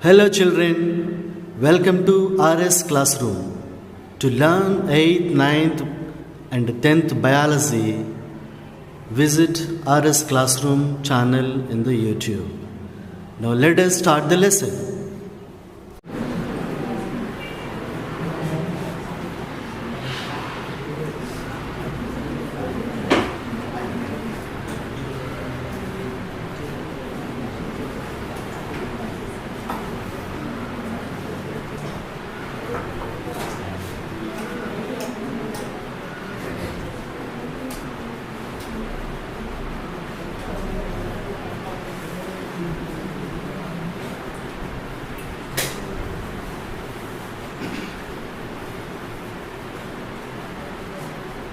Hello children, welcome to RS Classroom. To learn 8th, 9th and 10th biology, visit RS Classroom channel in the YouTube. Now let us start the lesson.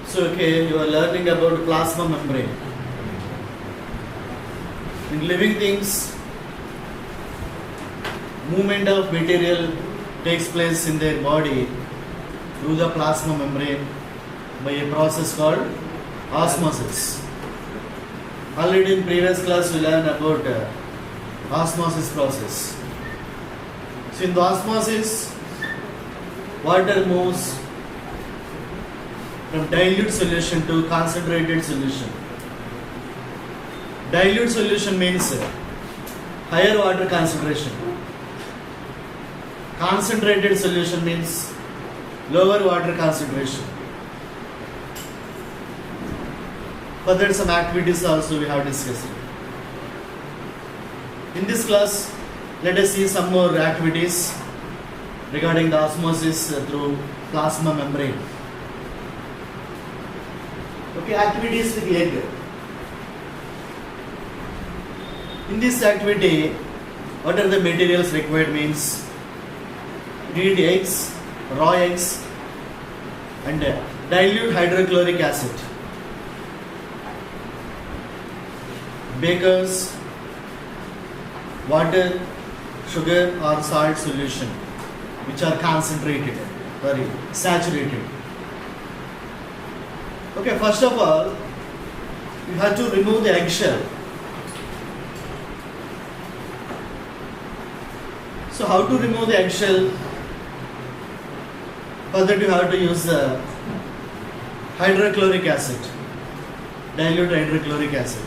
So, you are learning about plasma membrane. In living things, movement of material takes place in their body through the plasma membrane by a process called osmosis. Already in previous class we learned about osmosis process. So in the osmosis, water moves from dilute solution to concentrated solution. Dilute solution means higher water concentration. Concentrated solution means lower water concentration. Further some activities also we have discussed. In this class, let us see some more activities regarding the osmosis through plasma membrane. Activities with egg. In this activity, what are the materials required means you need eggs, raw eggs and dilute hydrochloric acid. Bakers, water, sugar or salt solution which are saturated. First of all, you have to remove the eggshell. So how to remove the eggshell? For that you have to use the hydrochloric acid, dilute hydrochloric acid.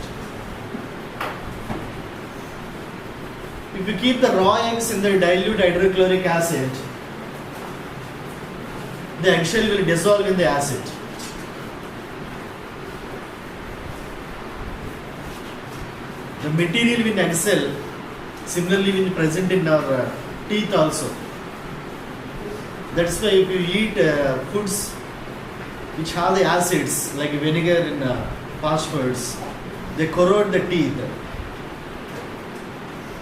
If you keep the raw eggs in the dilute hydrochloric acid, the eggshell will dissolve in the acid. The material in eggshell similarly will be present in our teeth also. That's why if you eat foods which have the acids like vinegar and fast foods, they corrode the teeth.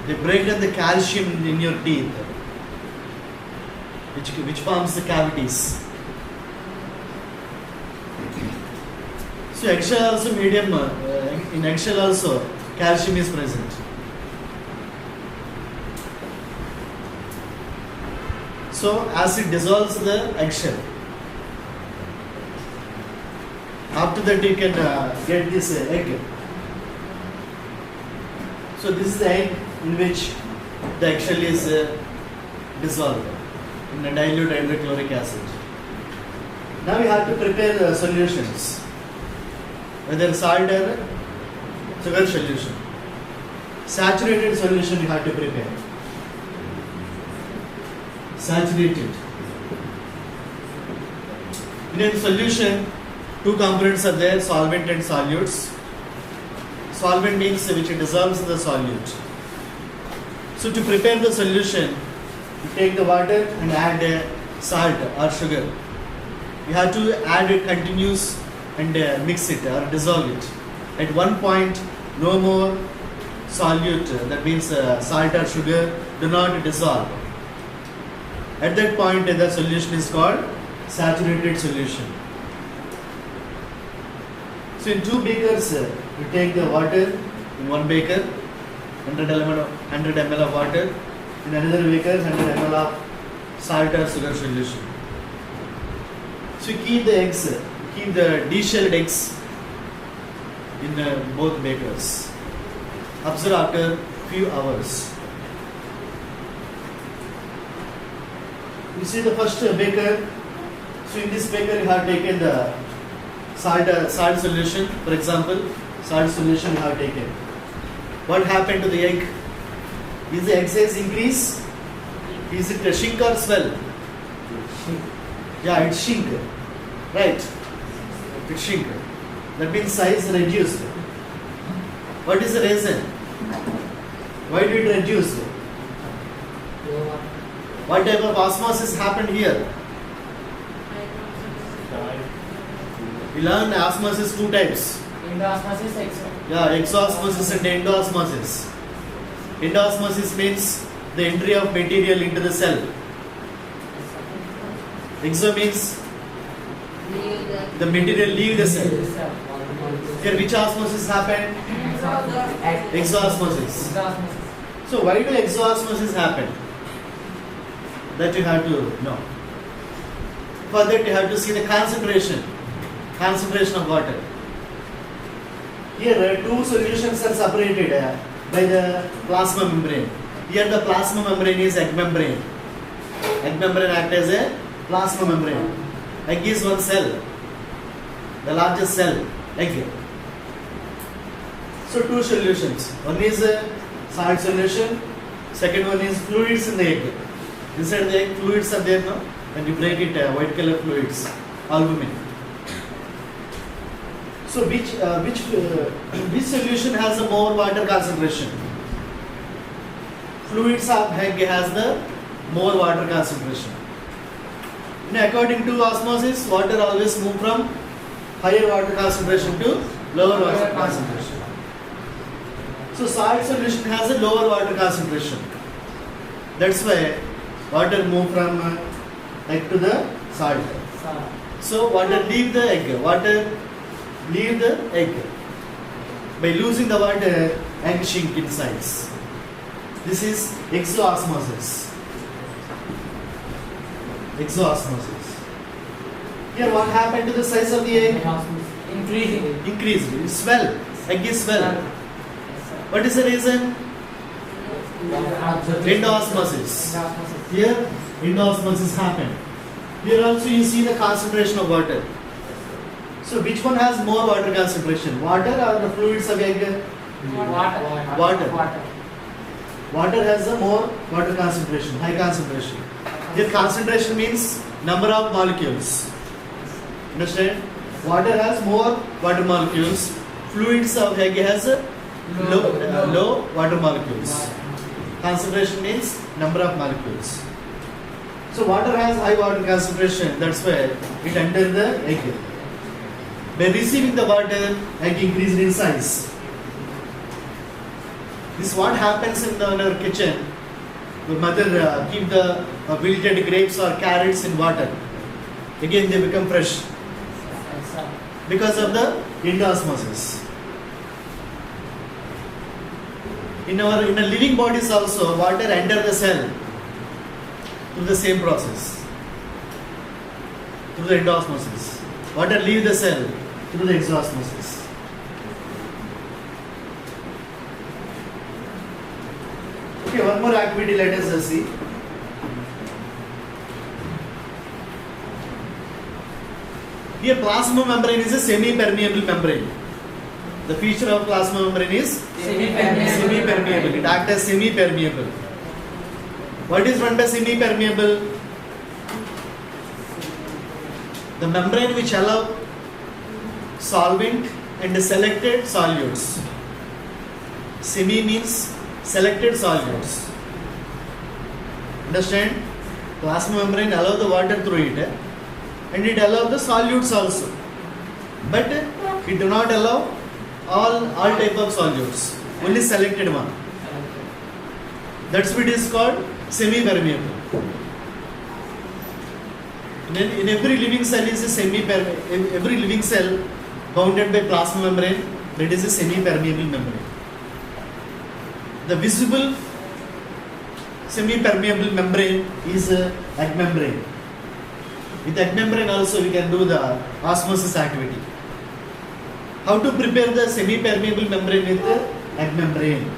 They break down the calcium in your teeth, which forms the cavities. So eggshell also medium, in eggshell also calcium is present. So acid dissolves the eggshell. After that you can get this egg. So this is the egg in which the eggshell is dissolved in a dilute hydrochloric acid. Now we have to prepare the solutions, whether salt or sugar solution. Saturated solution you have to prepare. Saturated. In a solution, two components are there, solvent and solutes. Solvent means which dissolves the solute. So to prepare the solution, you take the water and add salt or sugar. You have to add it continuous and mix it or dissolve it. At one point, no more solute, that means salt or sugar, do not dissolve. At that point, the solution is called saturated solution. So in two beakers, you take the water in one beaker, 100 ml of water, in another beaker, 100 ml of salt or sugar solution. So you keep the eggs, keep the deshelled eggs in both bakers. Observe after few hours. see the first beaker. So in this beaker you have taken the salt solution. For example, salt solution you have taken. What happened to the egg? Is the egg size increase? Is it shrink or swell? Yeah, it shrink. Right. It shrink. That means size reduced. What is the reason? Why did it reduce? What type of osmosis happened here? We learn osmosis two types. Endosmosis, Yeah, exosmosis and endosmosis. Endosmosis means the entry of material into the cell. Exo means the material leave the cell. Here which osmosis happened? Exosmosis. So why do exosmosis happen? That you have to know. For that you have to see the concentration of water. Here two solutions are separated by the plasma membrane. Here the plasma membrane is egg membrane. Egg membrane acts as a plasma membrane. Egg is one cell, the largest cell, egg. So two solutions. One is a salt solution. Second one is fluids in the egg. Inside the egg, fluids are there now. When you break it, white color fluids, albumin. So which solution has a more water concentration? Fluids of egg has the more water concentration. According to osmosis, water always move from higher water concentration to lower water concentration. So salt solution has a lower water concentration. That's why water move from egg to the salt. So water leave the egg. By losing the water, egg shrink in size. This is exoosmosis. Here what happened to the size of the egg? Increased. It swell. Egg is swell. What is the reason? Endosmosis. Here endosmosis happened. Here also you see the concentration of water. So which one has more water concentration? Water or the fluids of egg? Water. Water has a more water concentration, high concentration. Here concentration means number of molecules. Understand? Water has more water molecules. Fluids of egg has a low water molecules. Concentration means number of molecules. So water has high water concentration. That's why it enters the egg. By receiving the water, egg increased in size. This is what happens in our kitchen. The mother keep the wilted grapes or carrots in water. Again they become fresh because of the endosmosis. In a living bodies also, water enter the cell through the same process, through the endosmosis. Water leave the cell through the exosmosis. Okay, one more activity let us see. Here plasma membrane is a semi-permeable membrane. The feature of plasma membrane is semi-permeable. It acts as semi-permeable. What is meant by semi-permeable? The membrane which allow solvent and selected solutes. Semi means selected solutes. Understand? Plasma membrane allow the water through it, and it allow the solutes also. But it do not allow all type of solutes. Only selected one. That's what is called semi-permeable. In every living cell is a semi-permeable. Every living cell bounded by plasma membrane, that is a semi-permeable membrane. The visible semi-permeable membrane is egg membrane. With egg membrane also we can do the osmosis activity. How to prepare the semi-permeable membrane with the egg membrane?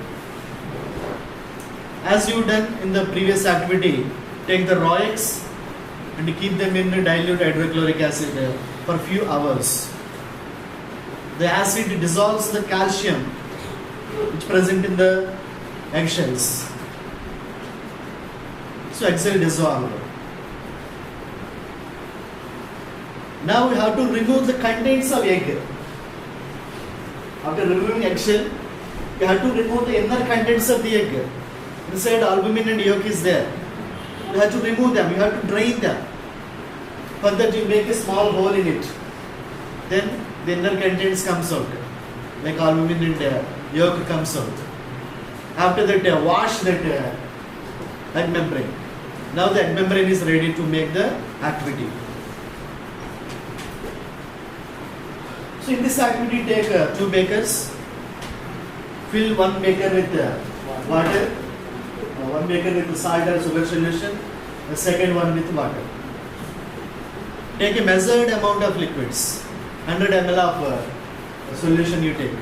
As you done in the previous activity, take the raw eggs and keep them in dilute hydrochloric acid for a few hours. The acid dissolves the calcium which present in the eggshells. So eggs will dissolve. Now we have to remove the contents of egg. After removing eggshell, you have to remove the inner contents of the egg. Inside albumin and yolk is there. You have to remove them, you have to drain them. For that you make a small hole in it. Then the inner contents comes out. Like albumin and yolk comes out. After that wash that egg membrane. Now the egg membrane is ready to make the activity. So in this activity take 2 bakers. Fill 1 baker with water, 1 baker with salt or sugar solution, the second one with water. Take a measured amount of liquids, 100 ml of solution you take.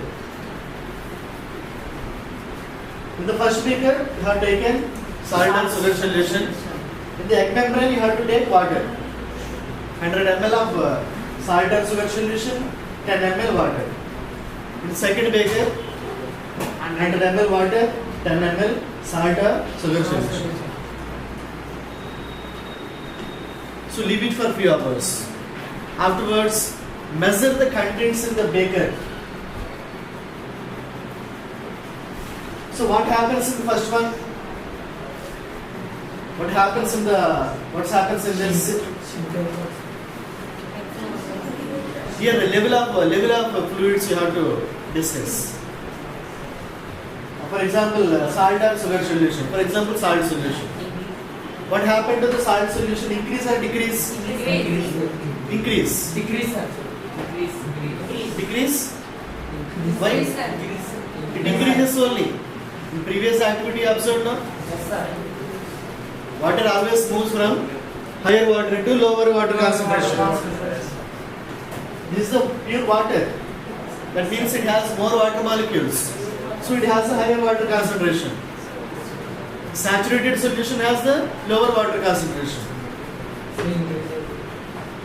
In the first beaker you have taken salt and sugar solution. In the egg membrane you have to take water, 100 ml of salt and sugar solution, 10 ml water. In the second beaker 100 ml water, 10 ml salt or sugar solution. So leave it for few hours. Afterwards, measure the contents in the beaker. So what happens in the first one? What happens in this? Here the level of fluids you have to discuss. For example, salt or sugar solution. For example, salt solution. What happened to the salt solution? Increase or decrease? Increase. Decrease? Why? It increases only. In previous activity you observed, no? Yes, sir. Water always moves from higher water to lower water concentration. This is the pure water. That means it has more water molecules. So it has a higher water concentration. Saturated solution has the lower water concentration.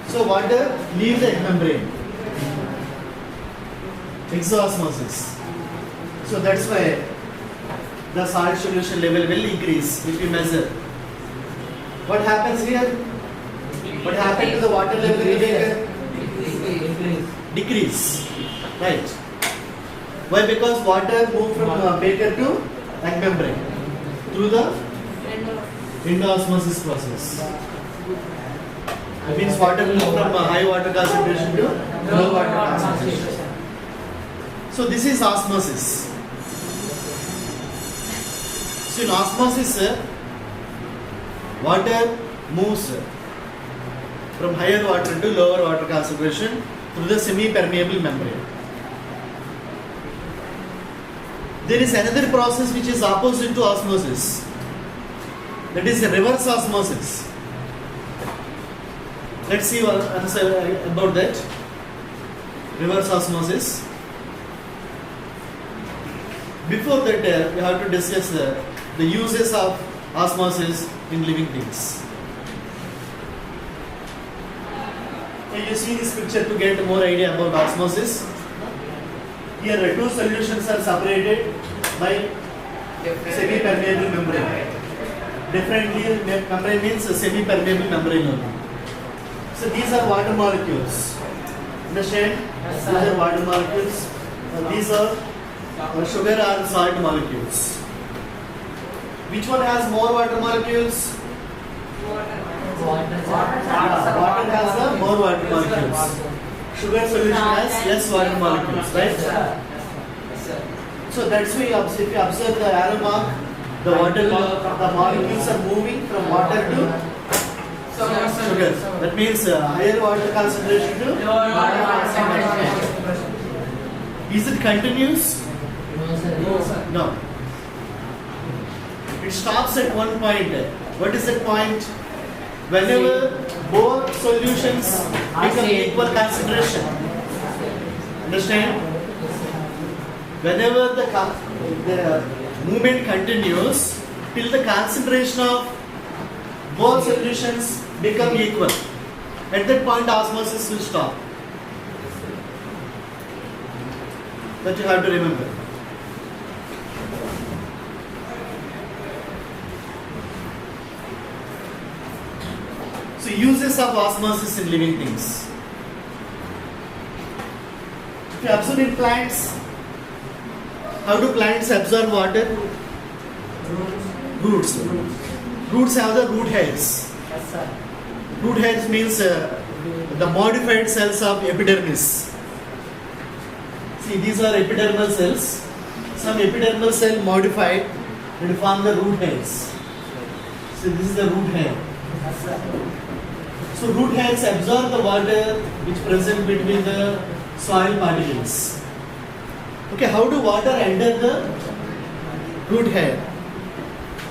So water leaves the egg membrane. Exosmosis. So that's why the salt solution level will increase if you measure. What happens here? What happened to the water level in the beaker? Decrease. Right. Why? Because water moved from beaker to egg membrane through the endosmosis process. That means water moved from high water concentration to low water concentration. So this is osmosis. So in osmosis, water moves from higher water to lower water concentration through the semi-permeable membrane. There is another process which is opposite to osmosis. That is the reverse osmosis. Let's see about that. Reverse osmosis. Before that, we have to discuss the uses of osmosis in living things. Can you see this picture to get more idea about osmosis? Here, 2 solutions are separated by semi-permeable membrane. Differently, membrane means semi-permeable membrane only. So these are water molecules. Understand? Yes, These are water molecules. These are sugar or salt molecules. Which one has more water molecules? Water has the more water molecules. Sugar solution has less water molecules, right? So that's why if you observe the arrow mark, the molecules are moving from water to sugar. That means higher water concentration to lower water concentration. Is it continuous? No. It stops at one point. What is that point? Whenever both solutions become equal concentration. Understand? Whenever the movement continues till the concentration of both solutions become equal. At that point, osmosis will stop. That you have to remember. So, uses of osmosis in living things. If you observe in plants, how do plants absorb water? Roots. Roots have the root hairs. Root hairs means the modified cells of epidermis. See, these are epidermal cells. Some epidermal cell modified and form the root hairs. So this is the root hair. So root hairs absorb the water which present between the soil particles. Okay, how do water enter the root hair?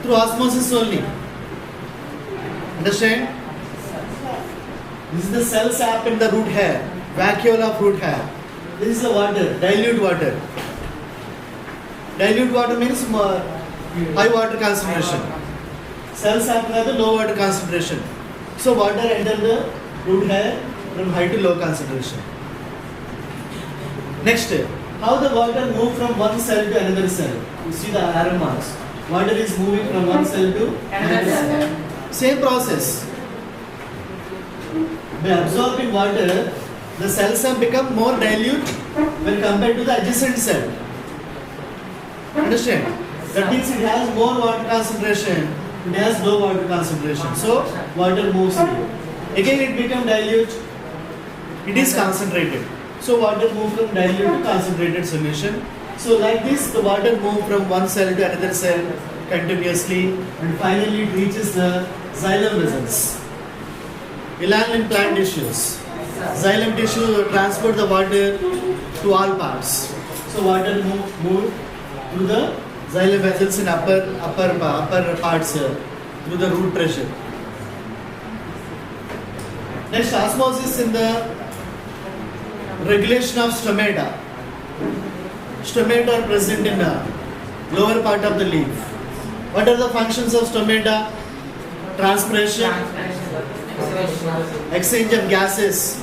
Through osmosis only. Understand? This is the cell sap in the root hair, vacuole of root hair. This is the water, dilute water. Dilute water means high water concentration. Cell sap has the low water concentration. So water enters the root hair from high to low concentration. Next, how the water move from one cell to another cell? You see the arrow marks. Water is moving from one cell to another cell. Same process. By absorbing water, the cells have become more dilute when compared to the adjacent cell. Understand? That means it has more water concentration, it has low water concentration. So, water moves here. Again it becomes dilute, it is concentrated. So, water moves from dilute to concentrated solution. So, like this, the water moves from one cell to another cell continuously and finally it reaches the xylem vessels. Elan in plant tissues. Xylem tissue transport the water to all parts. So water move through the xylem vessels in upper parts through the root pressure. Next, osmosis in the regulation of stomata. Stomata are present in the lower part of the leaf. What are the functions of stomata? Transpiration, exchange of gases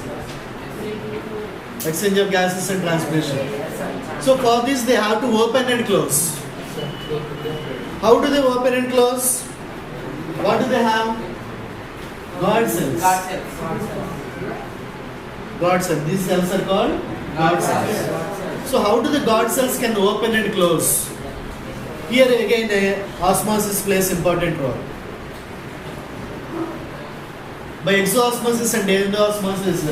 and transpiration. So for this they have to open and close. How do they open and close? What do they have? Guard cells. Guard cells. These cells are called guard cells. So how do the guard cells can open and close? Here again osmosis plays important role. By exoosmosis and endosmosis,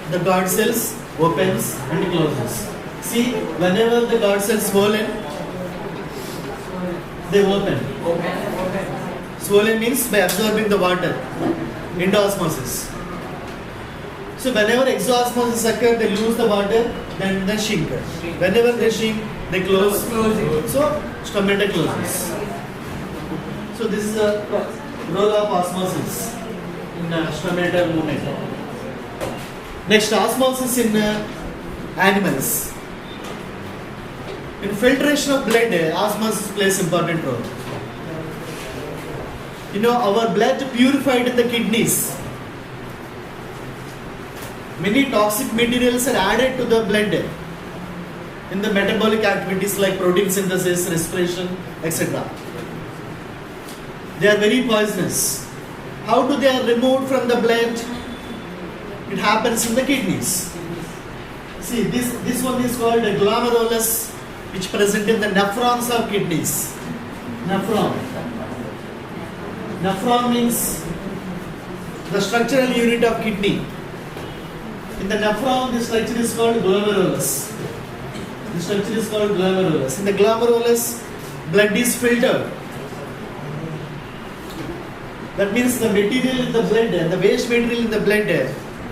the guard cells opens and closes. See, whenever the guard cells swollen, they open. Swollen means by absorbing the water, endosmosis. So whenever exoosmosis occurs, they lose the water, then they shrink. Whenever they shrink, they close. So stomata closes. So this is the role of osmosis in stomatal movement. Next, osmosis in animals. In filtration of blood, osmosis plays important role. You know, our blood purified in the kidneys. Many toxic materials are added to the blood in the metabolic activities like protein synthesis, respiration, etc. They are very poisonous. How do they are removed from the blood? It happens in the kidneys. See, this one is called a glomerulus, which present in the nephrons of kidneys. Nephron. Nephron means the structural unit of kidney. In the nephron, the structure is called glomerulus. The structure is called glomerulus. In the glomerulus, blood is filtered. That means the material in the blood, the waste material in the blood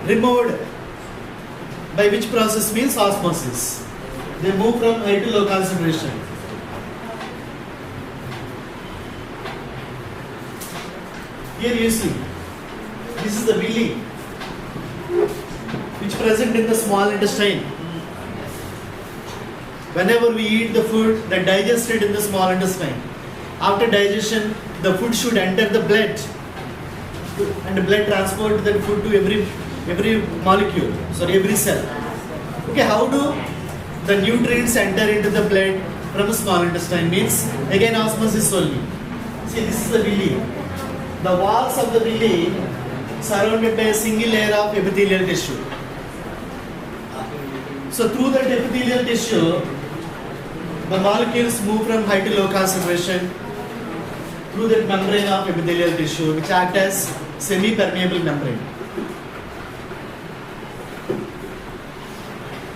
removed by which process means osmosis. They move from high to low concentration. Here you see, this is the villi which present in the small intestine. Whenever we eat the food, that digested in the small intestine. After digestion, the food should enter the blood, and the blood transport that food to every molecule, sorry, every cell. Okay, how do the nutrients enter into the blood from small intestine? Means again osmosis only. See, this is the villi. The walls of the villi surrounded by a single layer of epithelial tissue. So through that epithelial tissue, the molecules move from high to low concentration through that membrane of epithelial tissue, which act as semi-permeable membrane.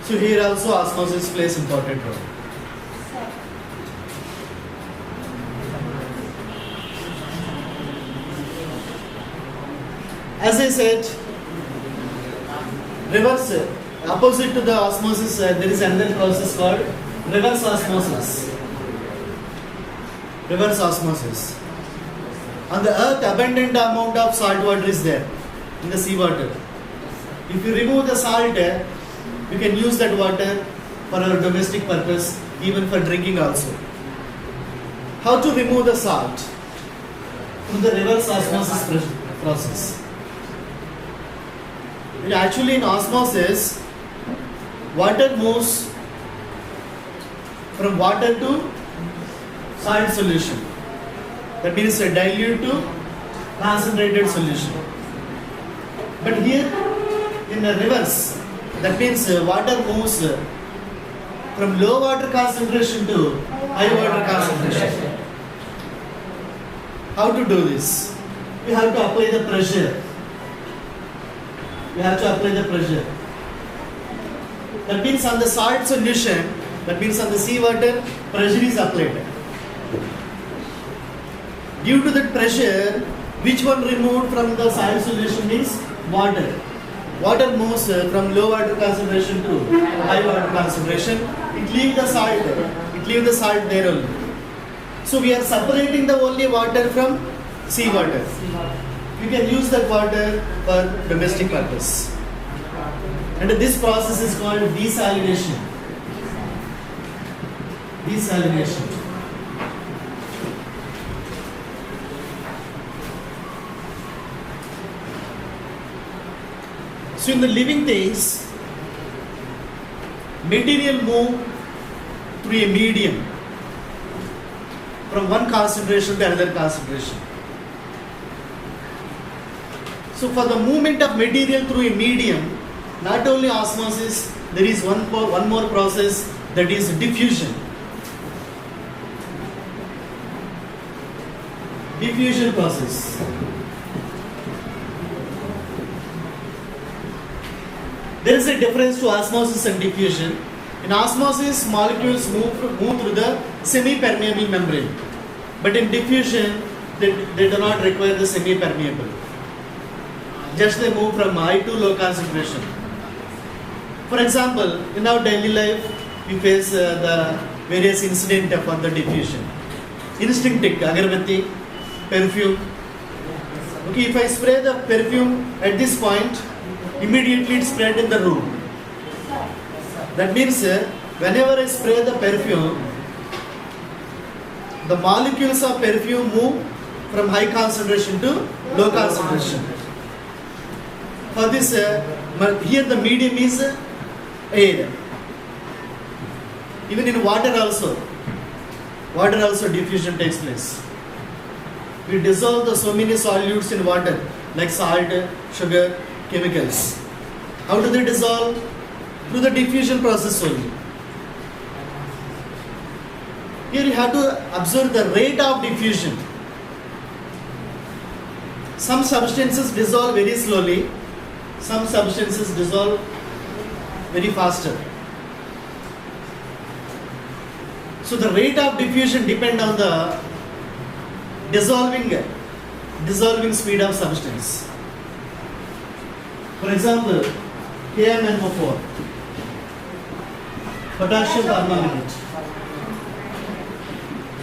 So here also osmosis plays important role. As I said, reverse, opposite to the osmosis, there is another process called reverse osmosis. Reverse osmosis. On the earth, abundant amount of salt water is there in the sea water. If you remove the salt, you can use that water for our domestic purpose, even for drinking also. How to remove the salt? Through the reverse osmosis process. Actually, in osmosis, water moves from water to salt solution. That means a dilute to concentrated solution. But here, in the reverse, that means water moves from low water concentration to high water concentration. How to do this? We have to apply the pressure. We have to apply the pressure. That means on the salt solution, that means on the sea water, pressure is applied. Due to that pressure, which one removed from the salt solution is water. Water moves from low water concentration to high water concentration. It leaves the salt. It leaves the salt there only. So we are separating the only water from sea water. You can use that water for domestic purpose. And this process is called desalination. Desalination. So in the living things, material move through a medium from one concentration to another concentration. So for the movement of material through a medium, not only osmosis, there is one more process, that is diffusion. Diffusion process. There is a difference to osmosis and diffusion. In osmosis, molecules move through the semi-permeable membrane. But in diffusion, they do not require the semi-permeable. Just they move from high to low concentration. For example, in our daily life, we face the various incidents for the diffusion. Instinctive, agarbatti, perfume. Okay, if I spray the perfume at this point, immediately it spread in the room. That means whenever I spray the perfume, the molecules of perfume move from high concentration to low concentration. For this, here the medium is air. Even in water also diffusion takes place. We dissolve so many solutes in water, like salt, sugar, chemicals. How do they dissolve? Through the diffusion process only. Here you have to observe the rate of diffusion. Some substances dissolve very slowly, some substances dissolve very faster. So the rate of diffusion depends on the dissolving speed of substance. For example, KMNO4, potassium permanganate,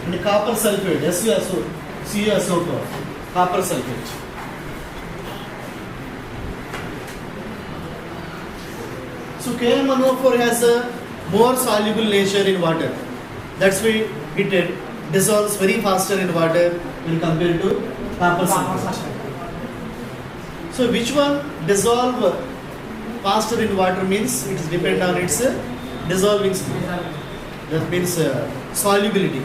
and copper sulfate, CuSO4, copper sulfate. So KMNO4 has a more soluble nature in water. That's why it dissolves very faster in water when compared to copper sulfate. So which one dissolve faster in water means it is depend on its dissolving speed. That means solubility.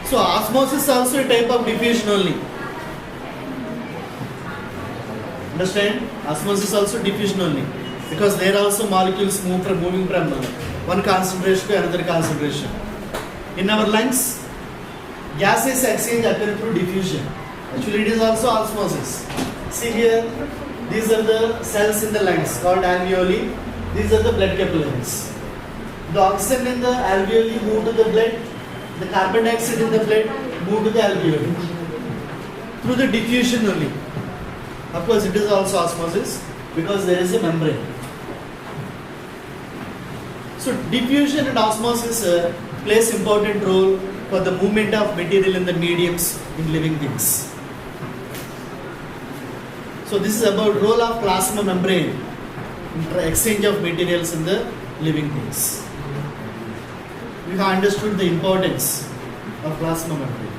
So osmosis is also a type of diffusion only. Understand? Osmosis is also diffusion only, because there also molecules moving from one concentration to another concentration. In our lungs, gases exchange occur through diffusion. Actually, it is also osmosis. See here, these are the cells in the lungs called alveoli. These are the blood capillaries. The oxygen in the alveoli move to the blood. The carbon dioxide in the blood move to the alveoli through the diffusion only. Of course, it is also osmosis because there is a membrane. So diffusion and osmosis plays important role for the movement of material in the mediums in living things. So this is about role of plasma membrane in exchange of materials in the living things. We have understood the importance of plasma membrane.